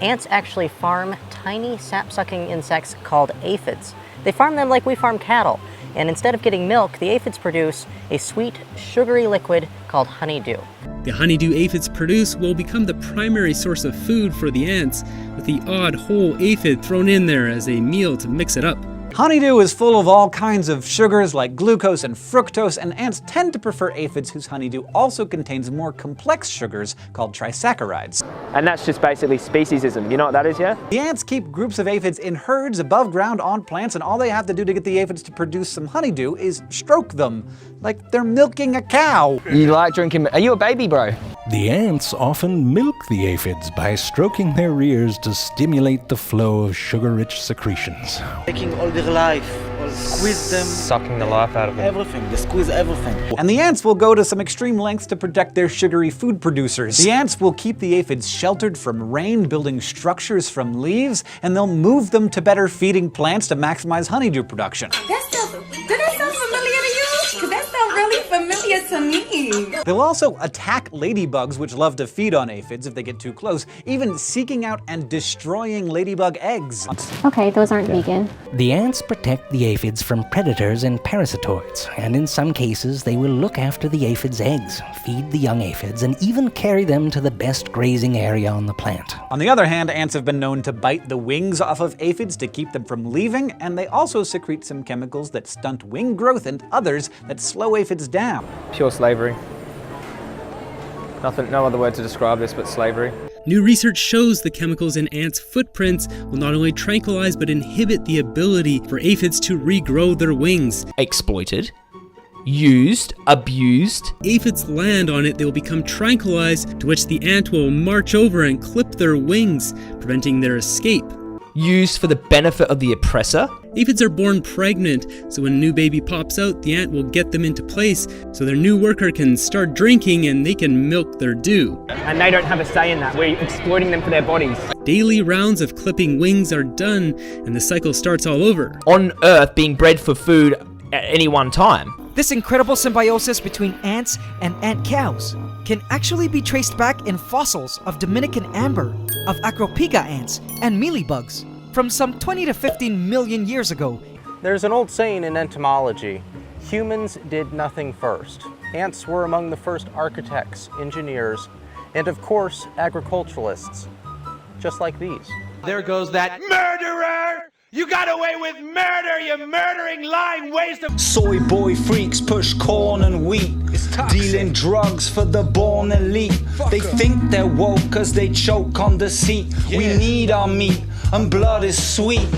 ants actually farm tiny sap-sucking insects called aphids. They farm them like we farm cattle, and instead of getting milk, the aphids produce a sweet, sugary liquid called honeydew. The honeydew aphids produce will become the primary source of food for the ants, with the odd whole aphid thrown in there as a meal to mix it up. Honeydew is full of all kinds of sugars like glucose and fructose, and ants tend to prefer aphids whose honeydew also contains more complex sugars called trisaccharides. And that's just basically speciesism. You know what that is, yeah? The ants keep groups of aphids in herds above ground on plants, and all they have to do to get the aphids to produce some honeydew is stroke them, like they're milking a cow. You like drinking... Are you a baby, bro? The ants often milk the aphids by stroking their rears to stimulate the flow of sugar-rich secretions. Taking all their life, or squeeze them. Sucking the life out of them. Everything, they squeeze everything. And the ants will go to some extreme lengths to protect their sugary food producers. The ants will keep the aphids sheltered from rain, building structures from leaves, and they'll move them to better feeding plants to maximize honeydew production. Did that sound familiar to you? Because that sounds really familiar to me. They'll also attack ladybugs, which love to feed on aphids if they get too close, even seeking out and destroying ladybug eggs. Okay, those aren't vegan. The ants protect the aphids from predators and parasitoids, and in some cases they will look after the aphids' eggs, feed the young aphids, and even carry them to the best grazing area on the plant. On the other hand, ants have been known to bite the wings off of aphids to keep them from leaving, and they also secrete some chemicals that stunt wing growth and others that slow aphids down. Pure slavery. No other word to describe this but slavery. New research shows the chemicals in ants' footprints will not only tranquilize but inhibit the ability for aphids to regrow their wings. Exploited, used, abused. Aphids land on it, they will become tranquilized, to which the ant will march over and clip their wings, preventing their escape. Used for the benefit of the oppressor. Aphids are born pregnant, so when a new baby pops out, the ant will get them into place so their new worker can start drinking and they can milk their dew. And they don't have a say in that. We're exploiting them for their bodies. Daily rounds of clipping wings are done, and the cycle starts all over. On Earth, being bred for food at any one time. This incredible symbiosis between ants and ant cows can actually be traced back in fossils of Dominican amber, of Acropiga ants, and mealybugs from some 20 to 15 million years ago. There's an old saying in entomology: humans did nothing first. Ants were among the first architects, engineers, and of course, agriculturalists, just like these. There goes that murderer! You got away with murder, you murdering, lying waste of... Soy boy freaks push corn and wheat, dealing drugs for the born elite. They think they're woke cause they choke on deceit. We need our meat and blood is sweet.